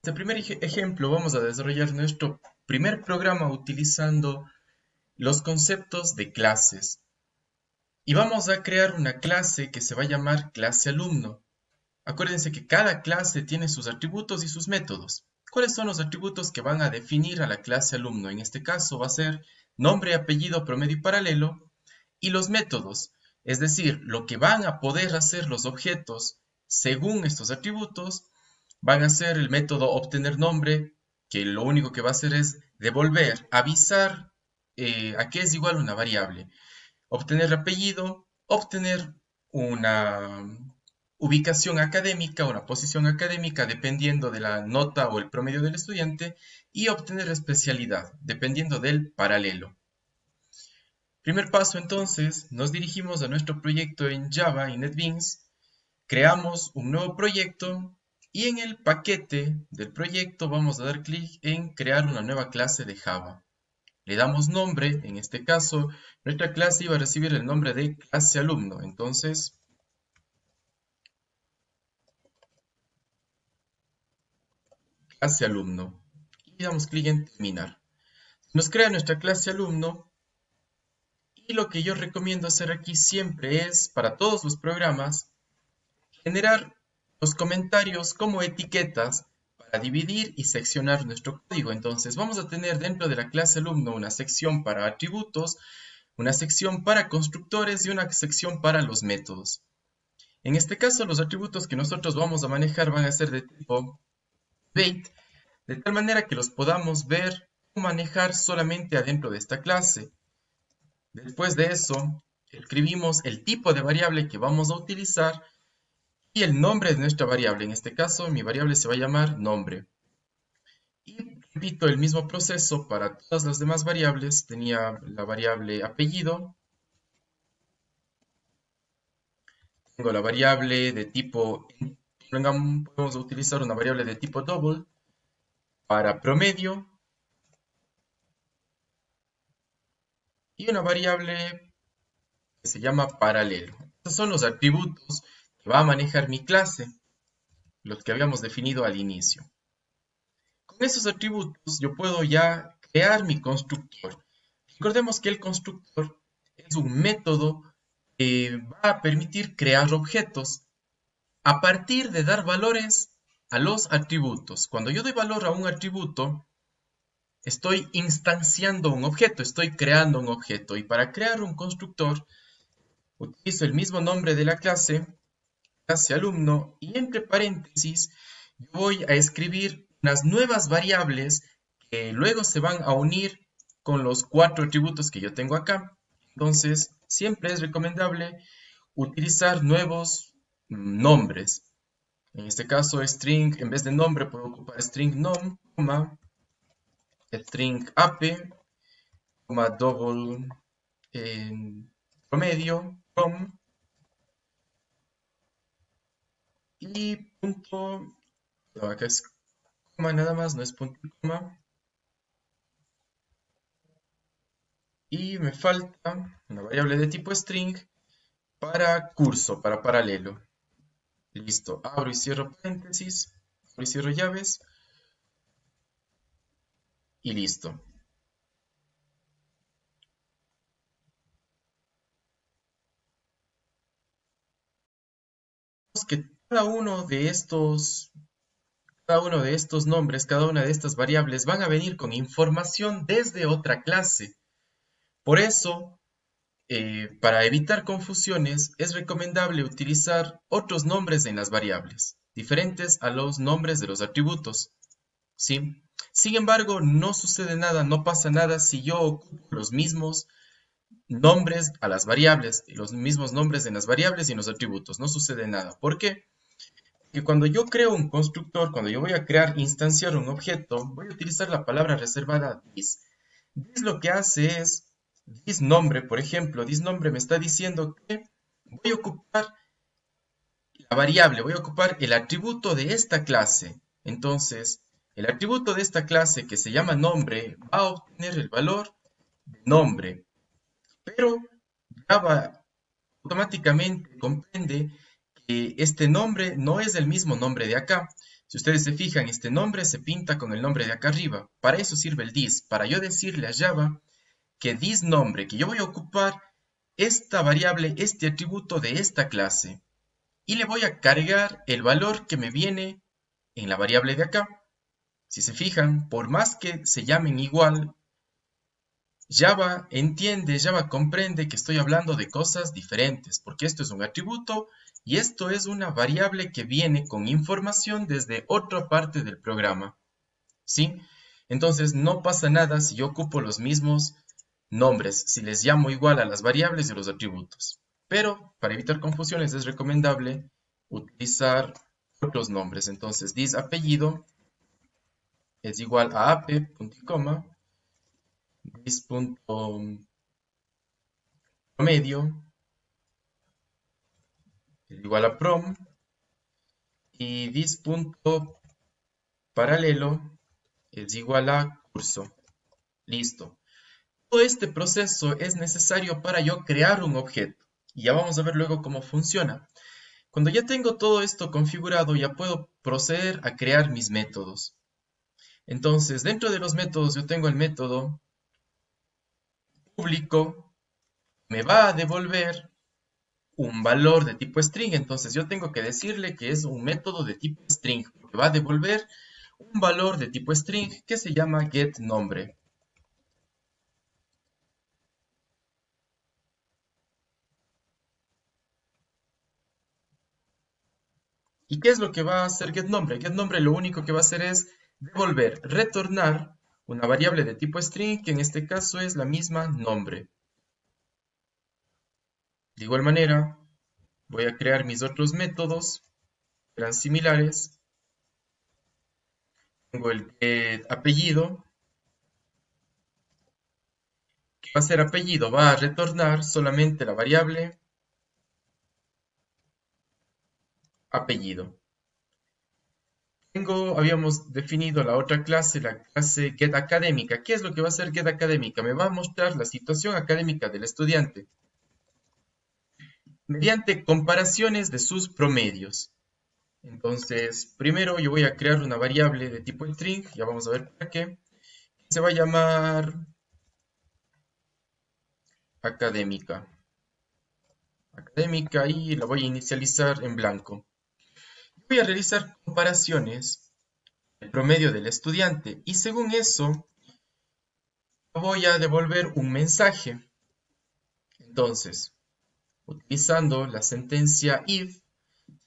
Este primer ejemplo vamos a desarrollar nuestro primer programa utilizando los conceptos de clases. Y vamos a crear una clase que se va a llamar clase alumno. Acuérdense que cada clase tiene sus atributos y sus métodos. ¿Cuáles son los atributos que van a definir a la clase alumno? En este caso va a ser nombre, apellido, promedio y paralelo. Y los métodos, es decir, lo que van a poder hacer los objetos según estos atributos, van a ser el método obtener nombre, que lo único que va a hacer es devolver, avisar a qué es igual una variable. Obtener apellido, obtener una ubicación académica, una posición académica, dependiendo de la nota o el promedio del estudiante, y obtener especialidad, dependiendo del paralelo. Primer paso entonces, nos dirigimos a nuestro proyecto en Java y NetBeans, creamos un nuevo proyecto y en el paquete del proyecto vamos a dar clic en crear una nueva clase de Java. Le damos nombre, en este caso, nuestra clase iba a recibir el nombre de clase alumno, entonces clase alumno y damos clic en terminar. Nos crea nuestra clase alumno y lo que yo recomiendo hacer aquí siempre es, para todos los programas, generar los comentarios como etiquetas para dividir y seccionar nuestro código. Entonces vamos a tener dentro de la clase alumno una sección para atributos, una sección para constructores y una sección para los métodos. En este caso los atributos que nosotros vamos a manejar van a ser de tipo wait, de tal manera que los podamos ver o manejar solamente adentro de esta clase. Después de eso, escribimos el tipo de variable que vamos a utilizar y el nombre de nuestra variable. En este caso, mi variable se va a llamar nombre. Y repito el mismo proceso para todas las demás variables. Tenía la variable apellido. Tengo la variable de tipo, podemos utilizar una variable de tipo double para promedio. Y una variable que se llama paralelo. Estos son los atributos que va a manejar mi clase, los que habíamos definido al inicio. Con esos atributos yo puedo ya crear mi constructor. Recordemos que el constructor es un método que va a permitir crear objetos a partir de dar valores a los atributos. Cuando yo doy valor a un atributo, estoy instanciando un objeto, estoy creando un objeto. Y para crear un constructor, utilizo el mismo nombre de la clase, clase alumno, y entre paréntesis yo voy a escribir unas nuevas variables que luego se van a unir con los 4 atributos que yo tengo acá. Entonces, siempre es recomendable utilizar nuevos nombres. En este caso, string, en vez de nombre, puedo ocupar string nom, string ape, double promedio, prom, y punto, no, acá es coma nada más, no es punto y coma. Y me falta una variable de tipo string para curso, para paralelo. Listo, abro y cierro paréntesis, abro y cierro llaves y listo. Vemos que cada uno de estos nombres, cada una de estas variables van a venir con información desde otra clase. Por eso, para evitar confusiones, es recomendable utilizar otros nombres en las variables, diferentes a los nombres de los atributos, ¿sí? Sin embargo, no sucede nada, no pasa nada si yo ocupo los mismos nombres a las variables y los mismos nombres en las variables y en los atributos. No sucede nada. ¿Por qué? Que cuando yo creo un constructor, cuando yo voy a crear, instanciar un objeto, voy a utilizar la palabra reservada this. This lo que hace es, this nombre, por ejemplo, this nombre me está diciendo que voy a ocupar la variable, voy a ocupar el atributo de esta clase. Entonces, el atributo de esta clase que se llama nombre va a obtener el valor de nombre, pero Java automáticamente comprende que este nombre no es el mismo nombre de acá. Si ustedes se fijan, este nombre se pinta con el nombre de acá arriba. Para eso sirve el this, para yo decirle a Java que this nombre, que yo voy a ocupar esta variable, este atributo de esta clase. Y le voy a cargar el valor que me viene en la variable de acá. Si se fijan, por más que se llamen igual, Java entiende, Java comprende que estoy hablando de cosas diferentes, porque esto es un atributo y esto es una variable que viene con información desde otra parte del programa. ¿Sí? Entonces no pasa nada si yo ocupo los mismos nombres, si les llamo igual a las variables y los atributos. Pero para evitar confusiones es recomendable utilizar otros nombres. Entonces, this apellido es igual a ap, punto y coma, this punto promedio es igual a prom y this punto paralelo es igual a curso. Listo. Todo este proceso es necesario para yo crear un objeto. Y ya vamos a ver luego cómo funciona. Cuando ya tengo todo esto configurado, ya puedo proceder a crear mis métodos. Entonces, dentro de los métodos yo tengo el método público, me va a devolver un valor de tipo string. Entonces yo tengo que decirle que es un método de tipo string, porque va a devolver un valor de tipo string que se llama getNombre. ¿Y qué es lo que va a hacer getNombre? GetNombre lo único que va a hacer es devolver, retornar una variable de tipo string, que en este caso es la misma nombre. De igual manera, voy a crear mis otros métodos, que eran similares. Tengo el getApellido, que va a ser apellido, va a retornar solamente la variable apellido. Habíamos definido la otra clase, la clase getAcadémica. ¿Qué es lo que va a hacer getAcadémica? Me va a mostrar la situación académica del estudiante mediante comparaciones de sus promedios. Entonces, primero yo voy a crear una variable de tipo string, ya vamos a ver para qué. Se va a llamar académica. Académica y la voy a inicializar en blanco. Voy a realizar comparaciones del promedio del estudiante y según eso voy a devolver un mensaje. Entonces, utilizando la sentencia if,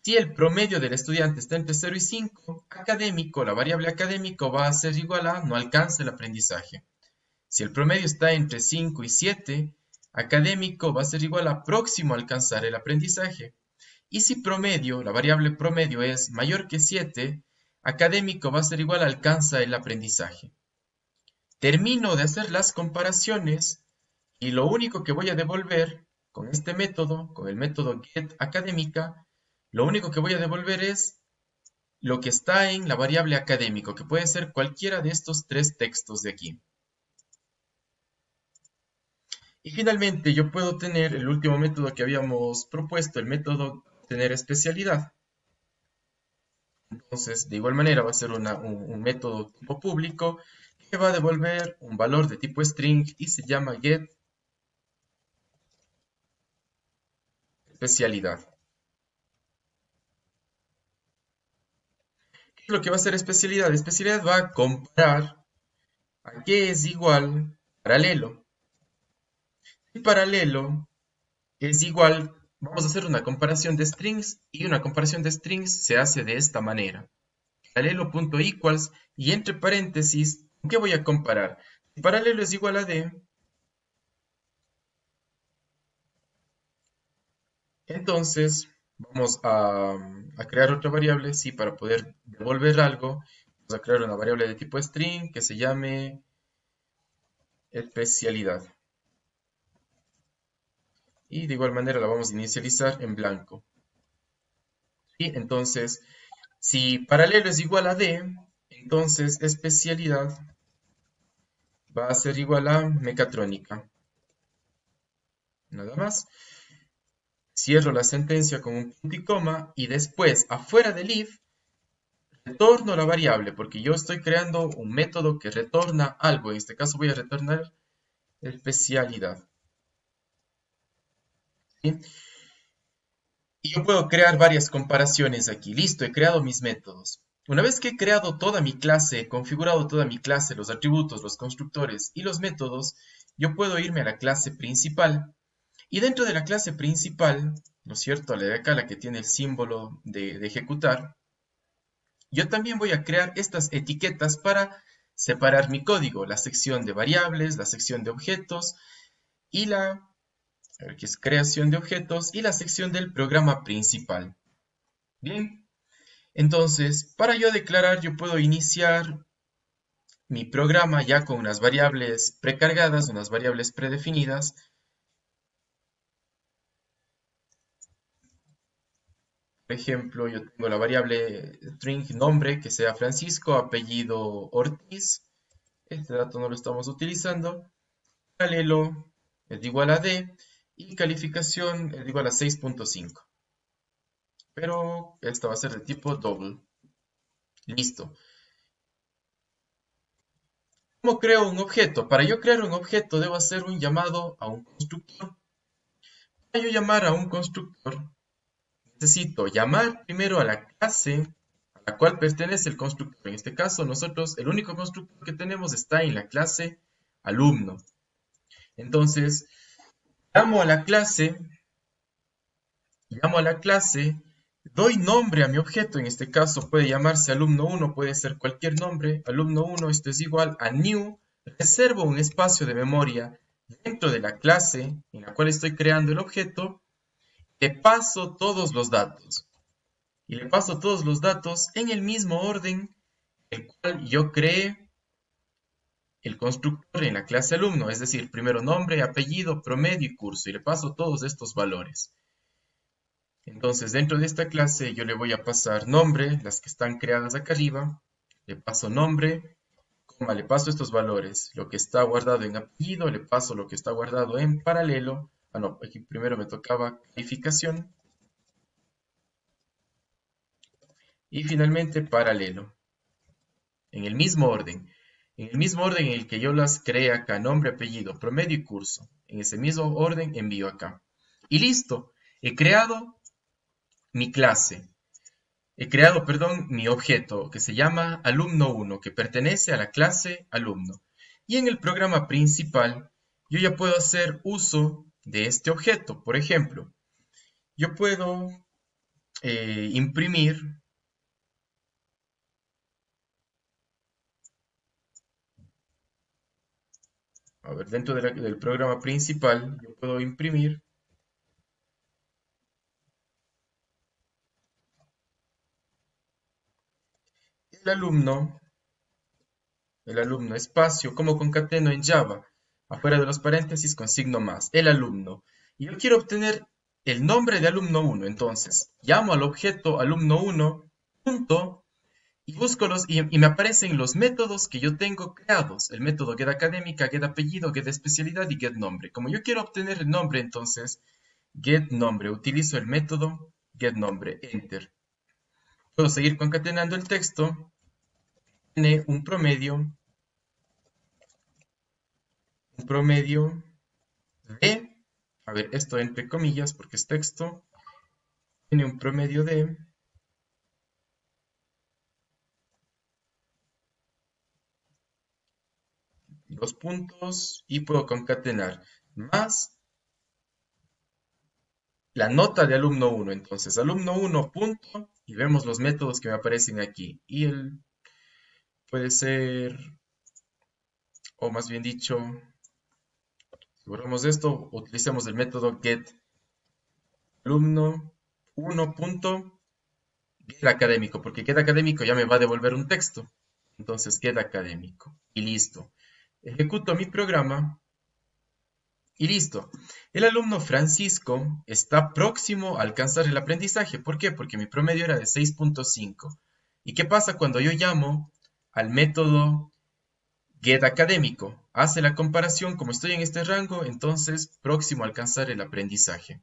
si el promedio del estudiante está entre 0 y 5, académico, la variable académico va a ser igual a no alcanza el aprendizaje. Si el promedio está entre 5 y 7, académico va a ser igual a próximo a alcanzar el aprendizaje. Y si promedio, la variable promedio es mayor que 7, académico va a ser igual a alcanza el aprendizaje. Termino de hacer las comparaciones y lo único que voy a devolver con este método, con el método getAcadémica, lo único que voy a devolver es lo que está en la variable académico, que puede ser cualquiera de estos tres textos de aquí. Y finalmente yo puedo tener el último método que habíamos propuesto, el método tener especialidad. Entonces, de igual manera va a ser un método tipo público que va a devolver un valor de tipo string y se llama getEspecialidad. ¿Qué es lo que va a hacer especialidad? Especialidad va a comparar a qué es igual paralelo. Y paralelo es igual, vamos a hacer una comparación de strings y una comparación de strings se hace de esta manera. Paralelo.equals y entre paréntesis, ¿qué voy a comparar? Si paralelo es igual a D, entonces vamos a crear otra variable, sí, para poder devolver algo. Vamos a crear una variable de tipo string que se llame especialidad. Y de igual manera la vamos a inicializar en blanco. ¿Sí? Entonces, si paralelo es igual a D, entonces especialidad va a ser igual a mecatrónica. Nada más. Cierro la sentencia con un punto y coma y después, afuera del if, retorno la variable, porque yo estoy creando un método que retorna algo. En este caso voy a retornar especialidad. ¿Sí? Y yo puedo crear varias comparaciones aquí. Listo, he creado mis métodos. Una vez que he creado toda mi clase, he configurado toda mi clase, los atributos, los constructores y los métodos, yo puedo irme a la clase principal. Y dentro de la clase principal, ¿no es cierto? La de acá, la que tiene el símbolo de ejecutar, yo también voy a crear estas etiquetas para separar mi código, la sección de variables, la sección de objetos y a ver, que es creación de objetos y la sección del programa principal. Bien, entonces, para yo declarar, yo puedo iniciar mi programa ya con unas variables precargadas, unas variables predefinidas. Por ejemplo, yo tengo la variable string nombre que sea Francisco, apellido Ortiz. Este dato no lo estamos utilizando. Paralelo es igual a D y calificación es igual a 6.5. Pero esta va a ser de tipo double. Listo. ¿Cómo creo un objeto? Para yo crear un objeto debo hacer un llamado a un constructor. Para yo llamar a un constructor, necesito llamar primero a la clase a la cual pertenece el constructor. En este caso, nosotros, el único constructor que tenemos está en la clase alumno. Entonces, llamo a la clase, doy nombre a mi objeto. En este caso puede llamarse alumno1, puede ser cualquier nombre. Alumno1, esto es igual a new. Reservo un espacio de memoria dentro de la clase en la cual estoy creando el objeto. Le paso todos los datos. Y le paso todos los datos en el mismo orden el cual yo creé el constructor en la clase alumno, es decir, primero nombre, apellido, promedio y curso, y le paso todos estos valores. Entonces, dentro de esta clase yo le voy a pasar nombre, las que están creadas acá arriba, le paso nombre, coma, le paso estos valores, lo que está guardado en apellido, le paso lo que está guardado en paralelo, no, aquí primero me tocaba calificación, y finalmente paralelo. En el mismo orden. En el mismo orden en el que yo las creé acá, nombre, apellido, promedio y curso. En ese mismo orden envío acá. Y listo. He creado mi clase. He creado, perdón, mi objeto que se llama alumno1, que pertenece a la clase alumno. Y en el programa principal, yo ya puedo hacer uso de este objeto. Por ejemplo, yo puedo imprimir. A ver, dentro del programa principal, yo puedo imprimir el alumno espacio, como concateno en Java, afuera de los paréntesis con signo más, el alumno. Y yo quiero obtener el nombre de alumno1, entonces llamo al objeto alumno1, punto, y busco y me aparecen los métodos que yo tengo creados, el método getAcadémica, getApellido, getEspecialidad y getNombre. Como yo quiero obtener el nombre, entonces, getNombre, utilizo el método getNombre, enter. Puedo seguir concatenando el texto, tiene un promedio de, a ver, esto entre comillas porque es texto, tiene un promedio de dos puntos y puedo concatenar más la nota de alumno1. Entonces, alumno1 punto y vemos los métodos que me aparecen aquí. Y el puede ser, o más bien dicho, si borramos esto, utilicemos el método get alumno1 punto get académico, porque get académico ya me va a devolver un texto. Entonces, get académico. Y listo. Ejecuto mi programa y listo. El alumno Francisco está próximo a alcanzar el aprendizaje. ¿Por qué? Porque mi promedio era de 6.5. ¿Y qué pasa cuando yo llamo al método getAcadémico? Hace la comparación, como estoy en este rango, entonces próximo a alcanzar el aprendizaje.